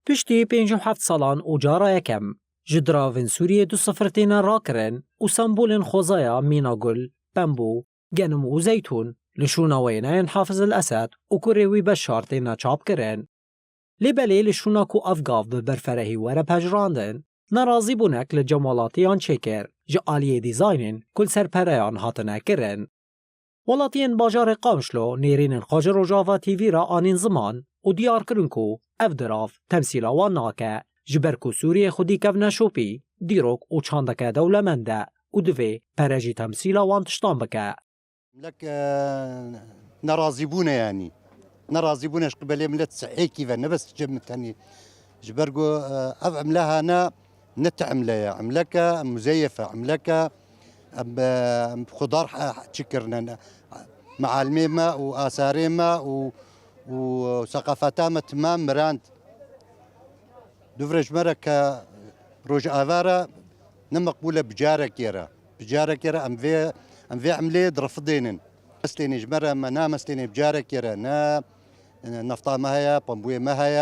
پشتی 57 سالان و جارا یکم جدراوین سوریه 2-0 راکرن و سمبولن خوزایا میناگل، بمبو، گنم و زیتون لشوناوینین حافظ الاسد و کوریوی بشار تینا چاپ کرن. لیبلی لشوناکو افگاف به برفرهی وره پجراندن نرازی بونک لجمالاتیان چکر جا آلیه دیزاینین کل سرپریان هاتنه کرن. ولاتین باجار قامشلو نیرین خاجر و جاوا تیوی را آنین زمان و دیار کرنکو افدراف تمثیلا وان ناکه جبرکو سوریه خودی کف نشوپی دیروک و چاندکه دولمنده و دوی پرجی تمثیلا وان تشتان بکه. لك نرازيبونه يعني نرازيبونش قبل ملت سعي كيف نبس جمتني جبرجو عملها انا نتعمله عملكه مزيفه عملكه خضار تشكرنا مع الميمه واثاريمه وثقافتها تمام مراند دفرج مرك روج افارا نمقبوله بجارك يرا ام في عمليه درفضينن مسليني جمره ما مسليني بجارك يرا نا نفطا ما هي بامبوي ما هي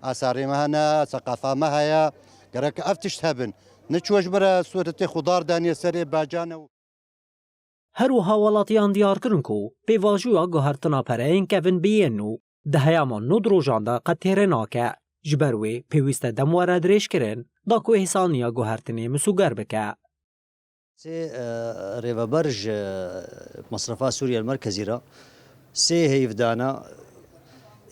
اثاري ما هنا ثقافه ما هي قرك افتش هبن نتشوج برا صورتي خضار دانيه سري باجانه هروها ولاتیان دیار کرنکو به واجویا گوهرتنا پرین کفن بینو دهیامان ندرو جاندا قطیر ناکه جبروی پیوست دمواره درش کرن دا کو احسانیا گوهرتنی مسوگر بکه. سي ريفا برج مصرفات سوريا المركزي را سي هيفدانا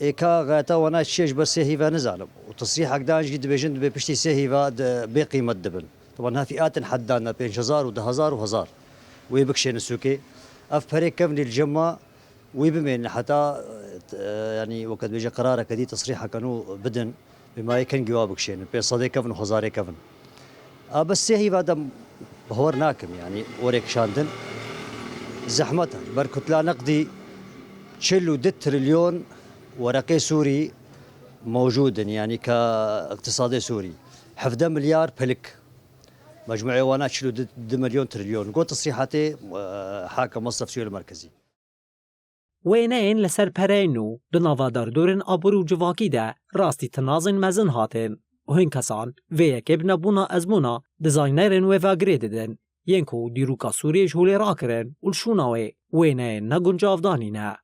إيكا غاتا وانا تشيش بس سي هيفا نزالم وتصريح دان جديد بيجند بيشتي سي هيفا بقيمة دبن طبعا ها فئات حدانا بين 1000 و1000 وهزار ويبكشين السوكي اف فريق كفني الجمع ويبمين حتى يعني وقت بيجي قرار كدي تصريح كانوا بدن بما يكن جوابك شين بين صديق كفن وهزار كفن بس سي هيفا بهور ناكم يعني وريك شاندن زحمتها بركتلا نقدي تشلو 2 تريليون ورقي سوري موجود يعني كاقتصادي سوري حفظ مليار بلك مجموعي وانا تشلو 2 مليون تريليون قلت تصريحاتي حاكم مصرف سوريا المركزي وینین لسر پرینو دنوادار دورن آبرو جواکی ده راستی تنازن مزن هاتن و هین کسان ویکب نبونا ازمونا دیزاینرن و واگری ددن ینکو دیروکا سوریه جهولی را کرن و لشوناوی وینین نگنجاف دانینه.